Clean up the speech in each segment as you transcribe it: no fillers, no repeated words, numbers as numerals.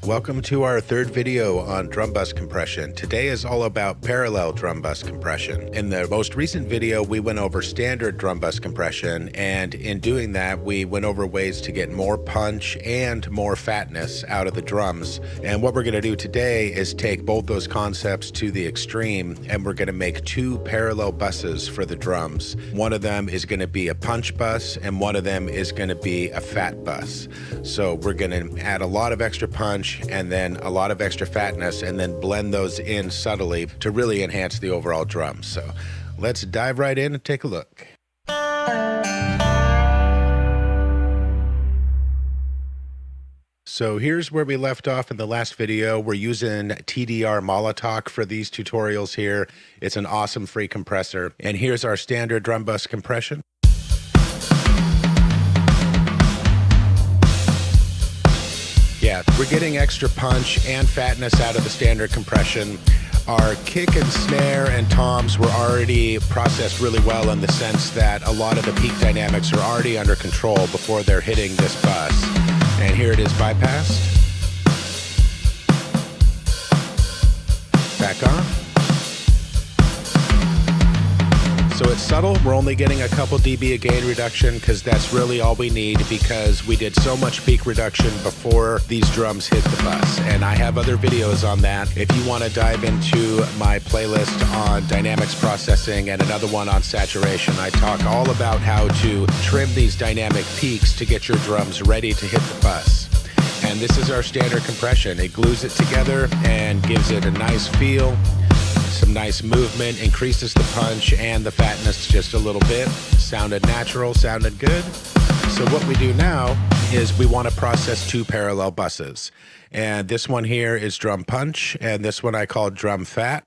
Welcome to our third video on drum bus compression. Today is all about parallel drum bus compression. In the most recent video, we went over standard drum bus compression, and in doing that, we went over ways to get more punch and more fatness out of the drums. And what we're going to do today is take both those concepts to the extreme, and we're going to make two parallel buses for the drums. One of them is going to be a punch bus, and one of them is going to be a fat bus. So we're going to add a lot of extra punch and then a lot of extra fatness, and then blend those in subtly to really enhance the overall drum. So let's dive right in and take a look. So here's where we left off in the last video. We're using TDR Molotok for these tutorials here. It's an awesome free compressor. And here's our standard drum bus compression. Yeah, we're getting extra punch and fatness out of the standard compression. Our kick and snare and toms were already processed really well in the sense that a lot of the peak dynamics are already under control before they're hitting this bus. And here it is bypassed. Back on. So it's subtle. We're only getting a couple dB of gain reduction because that's really all we need, because we did so much peak reduction before these drums hit the bus. And I have other videos on that. If you want to dive into my playlist on dynamics processing and another one on saturation, I talk all about how to trim these dynamic peaks to get your drums ready to hit the bus. And this is our standard compression. It glues it together and gives it a nice feel. Some nice movement, increases the punch and the fatness just a little bit. Sounded natural, sounded good. So what we do now is we want to process two parallel buses. And this one here is drum punch, and this one I call drum fat.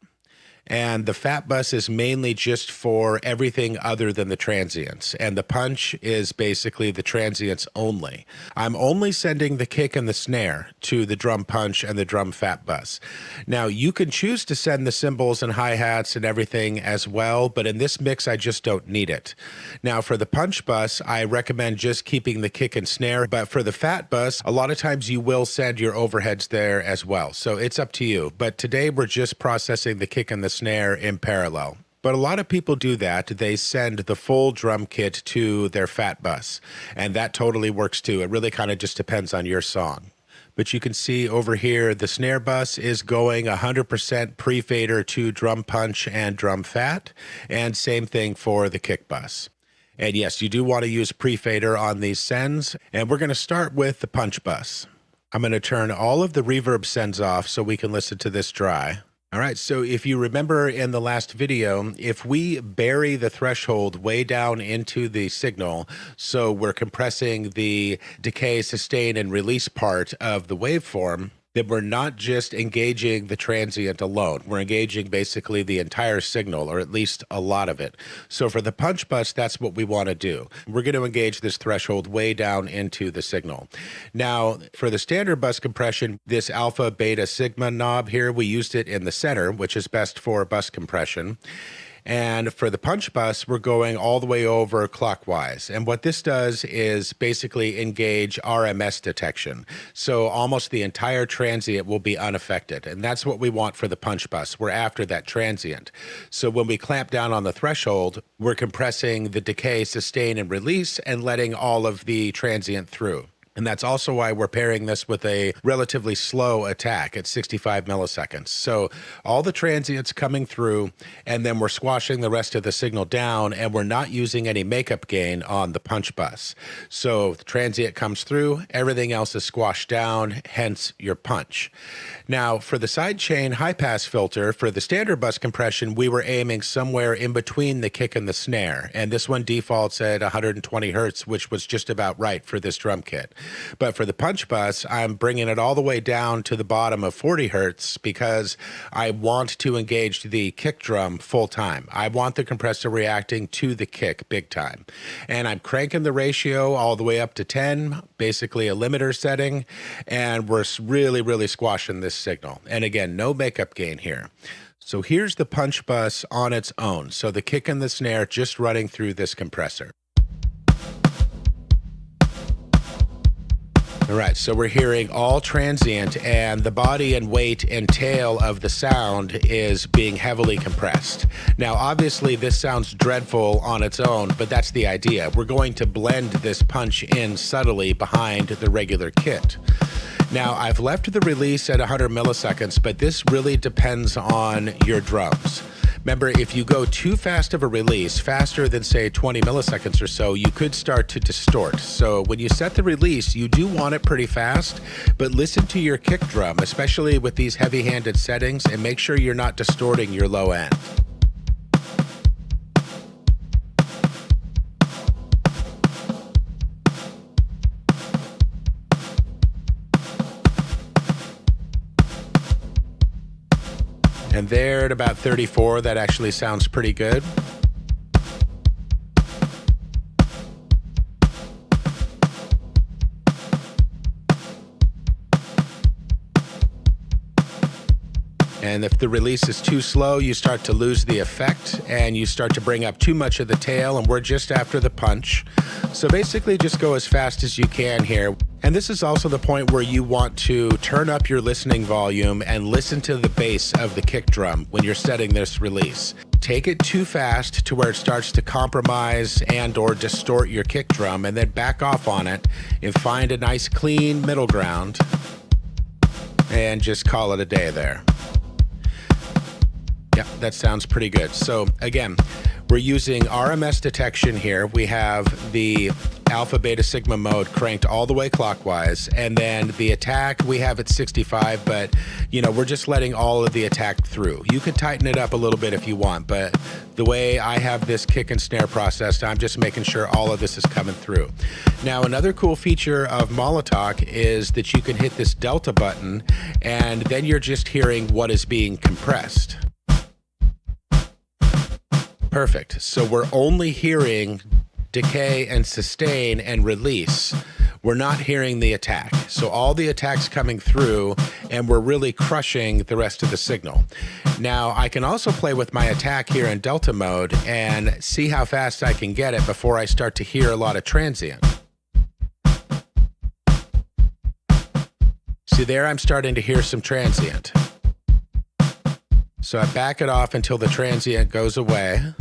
And the fat bus is mainly just for everything other than the transients. And the punch is basically the transients only. I'm only sending the kick and the snare to the drum punch and the drum fat bus. Now, you can choose to send the cymbals and hi-hats and everything as well, but in this mix, I just don't need it. Now, for the punch bus, I recommend just keeping the kick and snare. But for the fat bus, a lot of times you will send your overheads there as well. So it's up to you. But today, we're just processing the kick and the snare in parallel. But a lot of people do that. They send the full drum kit to their fat bus, and that totally works too. It really kind of just depends on your song. But you can see over here, the snare bus is going 100% pre-fader to drum punch and drum fat, and same thing for the kick bus. And yes, you do want to use pre-fader on these sends, and we're going to start with the punch bus. I'm going to turn all of the reverb sends off so we can listen to this dry. All right, so if you remember in the last video, if we bury the threshold way down into the signal, so we're compressing the decay, sustain, and release part of the waveform, then we're not just engaging the transient alone. We're engaging basically the entire signal, or at least a lot of it. So for the punch bus, that's what we want to do. We're going to engage this threshold way down into the signal. Now, for the standard bus compression, this alpha, beta, sigma knob here, we used it in the center, which is best for bus compression. And for the punch bus, we're going all the way over clockwise. And what this does is basically engage RMS detection. So almost the entire transient will be unaffected. And that's what we want for the punch bus. We're after that transient. So when we clamp down on the threshold, we're compressing the decay, sustain, and release and letting all of the transient through. And that's also why we're pairing this with a relatively slow attack at 65 milliseconds. So all the transients coming through, and then we're squashing the rest of the signal down, and we're not using any makeup gain on the punch bus. So the transient comes through, everything else is squashed down, hence your punch. Now, for the sidechain high-pass filter, for the standard bus compression, we were aiming somewhere in between the kick and the snare. And this one defaults at 120 hertz, which was just about right for this drum kit. But for the punch bus, I'm bringing it all the way down to the bottom of 40 hertz because I want to engage the kick drum full time. I want the compressor reacting to the kick big time. And I'm cranking the ratio all the way up to 10, basically a limiter setting, and we're really, really squashing this signal. And again, no makeup gain here. So here's the punch bus on its own. So the kick and the snare just running through this compressor. All right, so we're hearing all transient, and the body and weight and tail of the sound is being heavily compressed. Now, obviously, this sounds dreadful on its own, but that's the idea. We're going to blend this punch in subtly behind the regular kit. Now, I've left the release at 100 milliseconds, but this really depends on your drums. Remember, if you go too fast of a release, faster than say 20 milliseconds or so, you could start to distort. So when you set the release, you do want it pretty fast, but listen to your kick drum, especially with these heavy-handed settings, and make sure you're not distorting your low end. And there at about 34, that actually sounds pretty good. And if the release is too slow, you start to lose the effect and you start to bring up too much of the tail, and we're just after the punch. So basically just go as fast as you can here. And this is also the point where you want to turn up your listening volume and listen to the bass of the kick drum when you're setting this release. Take it too fast to where it starts to compromise and or distort your kick drum, and then back off on it and find a nice clean middle ground and just call it a day there. Yeah, that sounds pretty good. So again, we're using RMS detection here. We have the alpha, beta, sigma mode cranked all the way clockwise, and then the attack we have at 65, but we're just letting all of the attack through. You can tighten it up a little bit if you want, but the way I have this kick and snare processed, I'm just making sure all of this is coming through. Now, another cool feature of Molotoc is that you can hit this delta button, and then you're just hearing what is being compressed. Perfect. So we're only hearing decay and sustain and release. We're not hearing the attack. So all the attack's coming through, and we're really crushing the rest of the signal. Now, I can also play with my attack here in delta mode and see how fast I can get it before I start to hear a lot of transient. See there, I'm starting to hear some transient. So I back it off until the transient goes away.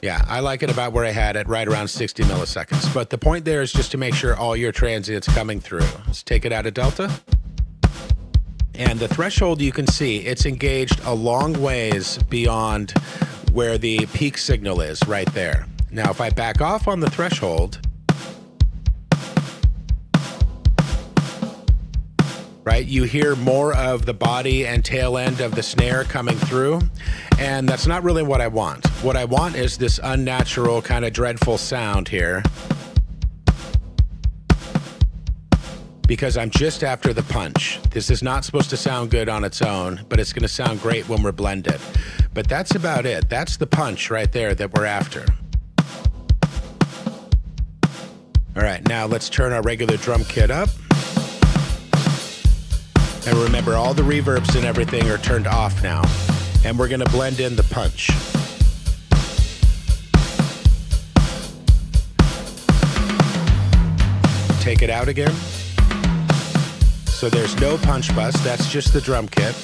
Yeah, I like it about where I had it, right around 60 milliseconds. But the point there is just to make sure all your transient's coming through. Let's take it out of delta. And the threshold, you can see, it's engaged a long ways beyond where the peak signal is, right there. Now, if I back off on the threshold, right, you hear more of the body and tail end of the snare coming through, and that's not really what I want. What I want is this unnatural, kind of dreadful sound here, because I'm just after the punch. This is not supposed to sound good on its own, but it's going to sound great when we're blended. But that's about it. That's the punch right there that we're after. All right, now let's turn our regular drum kit up. And remember, all the reverbs and everything are turned off now. And we're going to blend in the punch. Take it out again. So there's no punch bus, that's just the drum kit.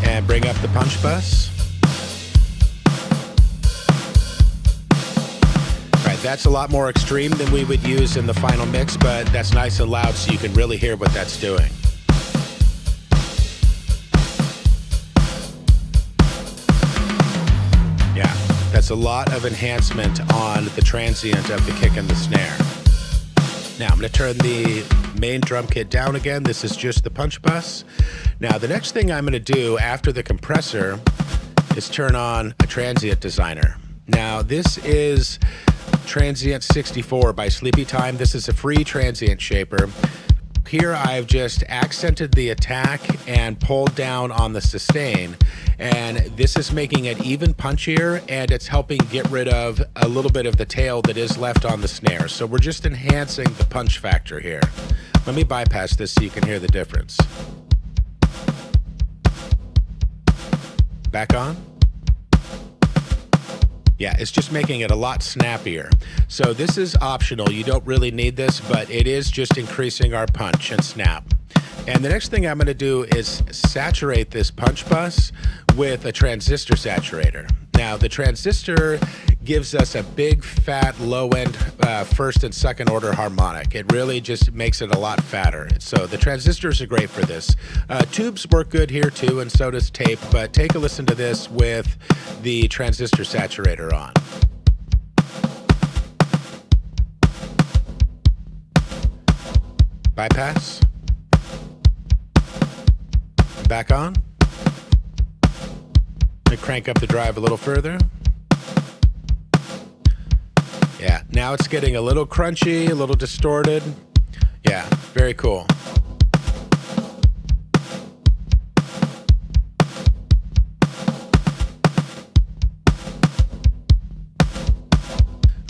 And bring up the punch bus. That's a lot more extreme than we would use in the final mix, but that's nice and loud so you can really hear what that's doing. Yeah, that's a lot of enhancement on the transient of the kick and the snare. Now I'm going to turn the main drum kit down again. This is just the punch bus. Now the next thing I'm going to do after the compressor is turn on a transient designer. Now this is Transient 64 by Sleepy Time. This is a free transient shaper. Here I've just accented the attack and pulled down on the sustain, and this is making it even punchier, and it's helping get rid of a little bit of the tail that is left on the snare. So we're just enhancing the punch factor here. Let me bypass this so you can hear the difference. Back on. Yeah, it's just making it a lot snappier. So this is optional. You don't really need this, but it is just increasing our punch and snap. And the next thing I'm going to do is saturate this punch bus with a transistor saturator. Now, the transistor gives us a big, fat, low-end first and second order harmonic. It really just makes it a lot fatter. So the transistors are great for this. Tubes work good here too, and so does tape, but take a listen to this with the transistor saturator on. Bypass. Back on. And crank up the drive a little further. Yeah, now it's getting a little crunchy, a little distorted. Yeah, very cool.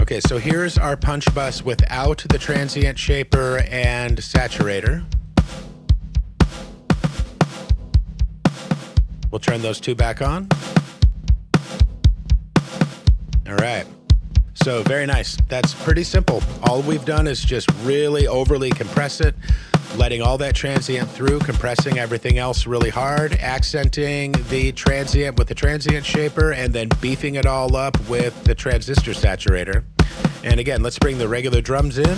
Okay, so here's our punch bus without the transient shaper and saturator. We'll turn those two back on. All right. So very nice. That's pretty simple. All we've done is just really overly compress it, letting all that transient through, compressing everything else really hard, accenting the transient with the transient shaper, and then beefing it all up with the transistor saturator. And again, let's bring the regular drums in.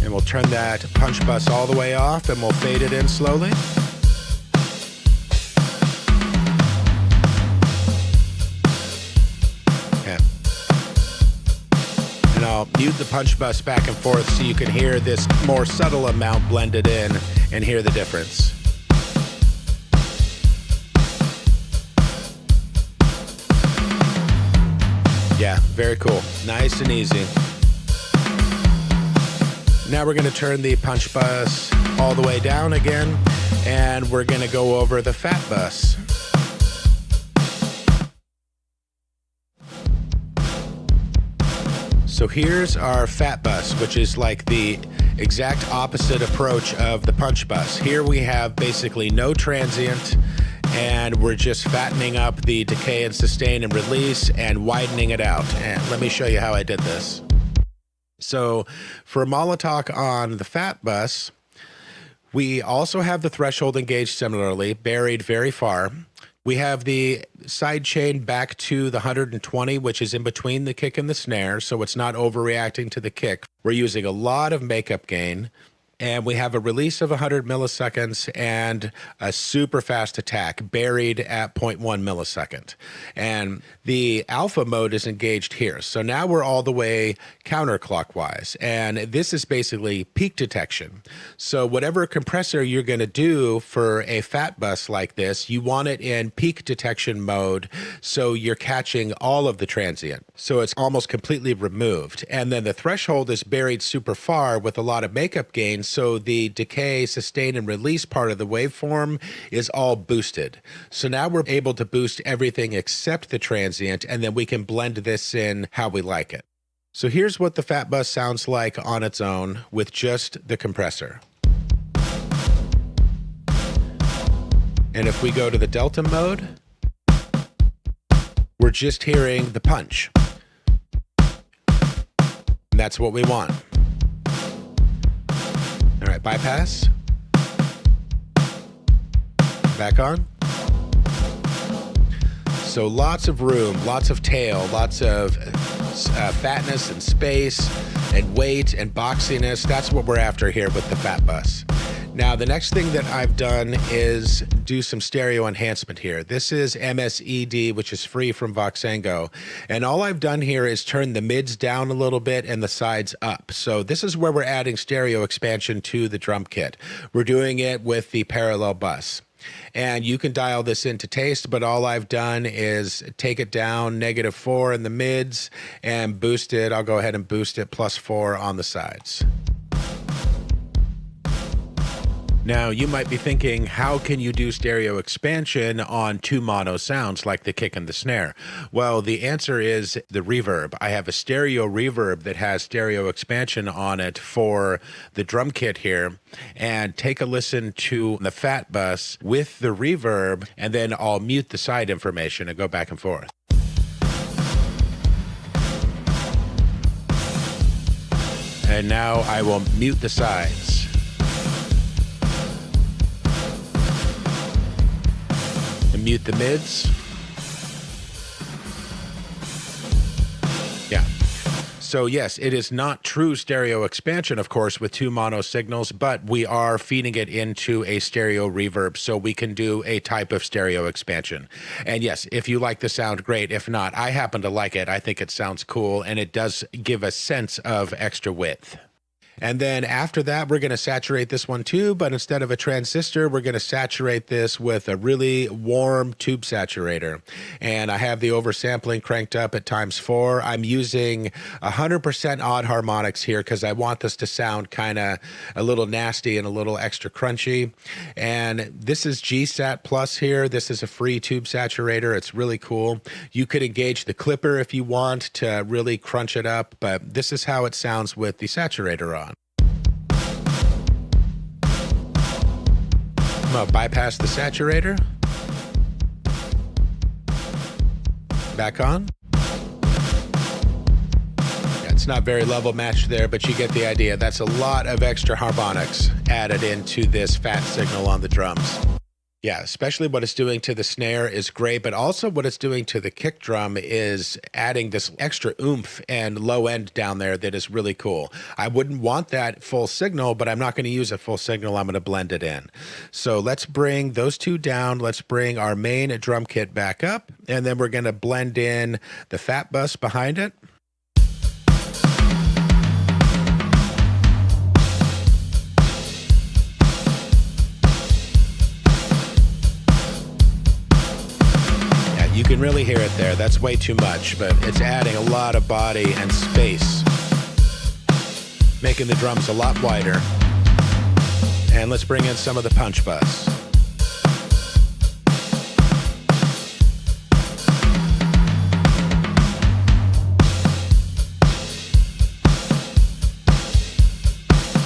And we'll turn that punch bus all the way off, and we'll fade it in slowly. And I'll mute the punch bus back and forth so you can hear this more subtle amount blended in and hear the difference. Yeah, very cool. Nice and easy. Now we're going to turn the punch bus all the way down again, and we're going to go over the fat bus. So here's our fat bus, which is like the exact opposite approach of the punch bus. Here we have basically no transient, and we're just fattening up the decay and sustain and release and widening it out. And let me show you how I did this. So for Molotow on the fat bus, we also have the threshold engaged similarly, buried very far. We have the side chain back to the 120, which is in between the kick and the snare, so it's not overreacting to the kick. We're using a lot of makeup gain, and we have a release of 100 milliseconds and a super fast attack buried at 0.1 millisecond. And the alpha mode is engaged here. So now we're all the way counterclockwise. And this is basically peak detection. So whatever compressor you're going to do for a fat bus like this, you want it in peak detection mode so you're catching all of the transient. So it's almost completely removed. And then the threshold is buried super far with a lot of makeup gain. So the decay, sustain, and release part of the waveform is all boosted. So now we're able to boost everything except the transient, and then we can blend this in how we like it. So here's what the fat bus sounds like on its own with just the compressor. And if we go to the delta mode, we're just hearing the punch. And that's what we want. All right, bypass. Back on. So lots of room, lots of tail, lots of fatness and space and weight and boxiness. That's what we're after here with the fat bus. Now, the next thing that I've done is do some stereo enhancement here. This is MSED, which is free from Voxengo. And all I've done here is turn the mids down a little bit and the sides up. So this is where we're adding stereo expansion to the drum kit. We're doing it with the parallel bus. And you can dial this into taste, but all I've done is take it down -4 in the mids and boost it. I'll go ahead and boost it +4 on the sides. Now, you might be thinking, how can you do stereo expansion on two mono sounds like the kick and the snare? Well, the answer is the reverb. I have a stereo reverb that has stereo expansion on it for the drum kit here. And take a listen to the fat bus with the reverb, and then I'll mute the side information and go back and forth. And now I will mute the sides. And mute the mids. Yeah. So yes, it is not true stereo expansion, of course, with two mono signals, but we are feeding it into a stereo reverb, so we can do a type of stereo expansion. And yes, if you like the sound, great. If not, I happen to like it. I think it sounds cool, and it does give a sense of extra width. And then after that, we're going to saturate this one too, but instead of a transistor, we're going to saturate this with a really warm tube saturator. And I have the oversampling cranked up at ×4. I'm using 100% odd harmonics here because I want this to sound kind of a little nasty and a little extra crunchy. And this is GSAT Plus here. This is a free tube saturator. It's really cool. You could engage the clipper if you want to really crunch it up, but this is how it sounds with the saturator on. I'm going to bypass the saturator. Back on. Yeah, it's not very level matched there, but you get the idea. That's a lot of extra harmonics added into this fat signal on the drums. Yeah, especially what it's doing to the snare is great, but also what it's doing to the kick drum is adding this extra oomph and low end down there that is really cool. I wouldn't want that full signal, but I'm not going to use a full signal. I'm going to blend it in. So let's bring those two down. Let's bring our main drum kit back up, and then we're going to blend in the fat bus behind it. You can really hear it there. That's way too much, but it's adding a lot of body and space, making the drums a lot wider. And let's bring in some of the punch bus.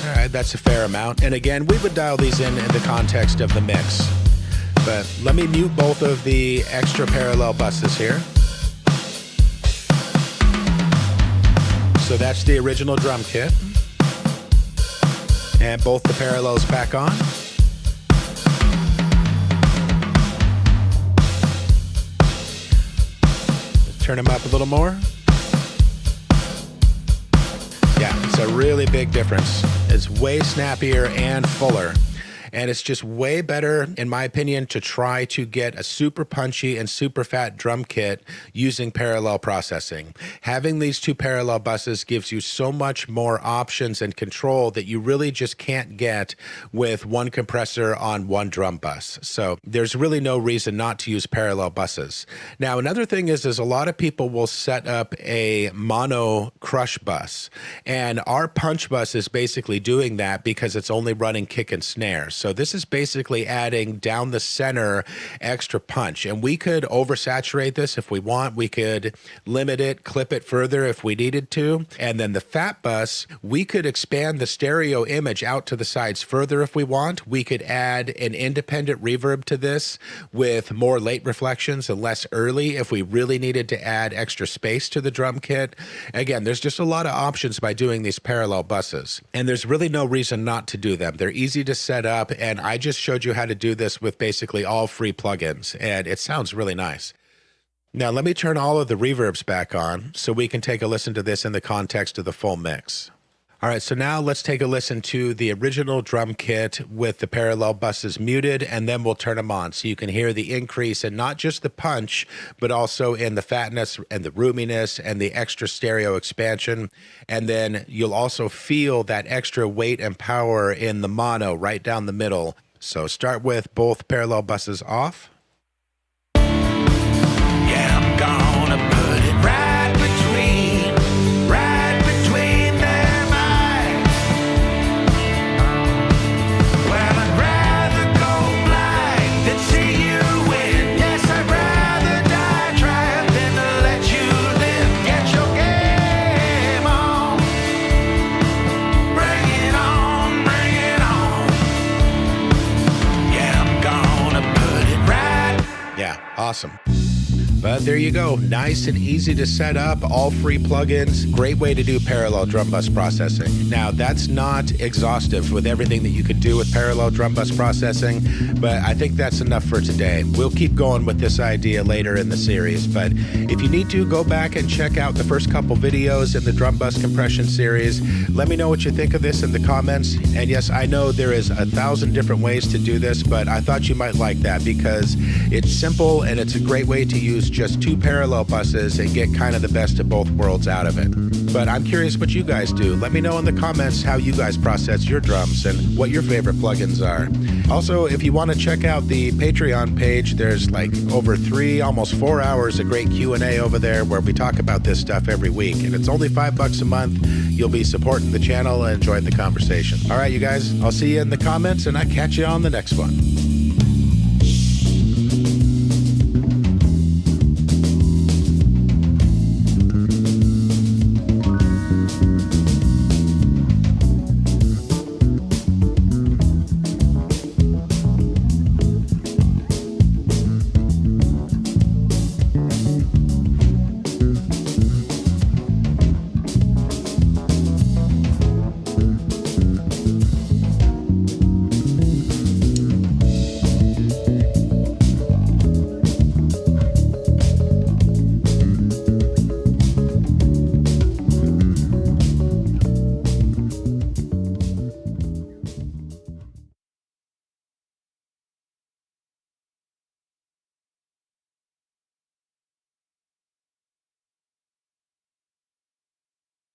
All right, that's a fair amount. And again, we would dial these in the context of the mix. But let me mute both of the extra parallel buses here. So that's the original drum kit. And both the parallels back on. Let's turn them up a little more. Yeah, it's a really big difference. It's way snappier and fuller. And it's just way better, in my opinion, to try to get a super punchy and super fat drum kit using parallel processing. Having these two parallel buses gives you so much more options and control that you really just can't get with one compressor on one drum bus. So there's really no reason not to use parallel buses. Now, another thing is a lot of people will set up a mono crush bus. And our punch bus is basically doing that because it's only running kick and snare. So this is basically adding down the center extra punch. And we could oversaturate this if we want. We could limit it, clip it further if we needed to. And then the fat bus, we could expand the stereo image out to the sides further if we want. We could add an independent reverb to this with more late reflections and less early if we really needed to add extra space to the drum kit. Again, there's just a lot of options by doing these parallel buses. And there's really no reason not to do them. They're easy to set up. And I just showed you how to do this with basically all free plugins, and it sounds really nice. Now let me turn all of the reverbs back on so we can take a listen to this in the context of the full mix. All right, so now let's take a listen to the original drum kit with the parallel buses muted, and then we'll turn them on so you can hear the increase in not just the punch, but also in the fatness and the roominess and the extra stereo expansion. And then you'll also feel that extra weight and power in the mono right down the middle. So start with both parallel buses off. Yeah, I'm gonna put it right between their minds. Well, I'd But there you go. Nice and easy to set up, all free plugins. Great way to do parallel drum bus processing. Now, that's not exhaustive with everything that you could do with parallel drum bus processing, but I think that's enough for today. We'll keep going with this idea later in the series, but if you need to, go back and check out the first couple videos in the drum bus compression series. Let me know what you think of this in the comments. And yes, I know there is 1,000 different ways to do this, but I thought you might like that because it's simple and it's a great way to use just 2 parallel buses and get kind of the best of both worlds out of it. But I'm curious what you guys do. Let me know in the comments how you guys process your drums and what your favorite plugins are. Also, if you want to check out the Patreon page, there's like over 3, almost 4 hours of great Q&A over there where we talk about this stuff every week. And it's only $5 a month. You'll be supporting the channel and enjoying the conversation. All right, you guys, I'll see you in the comments and I'll catch you on the next one.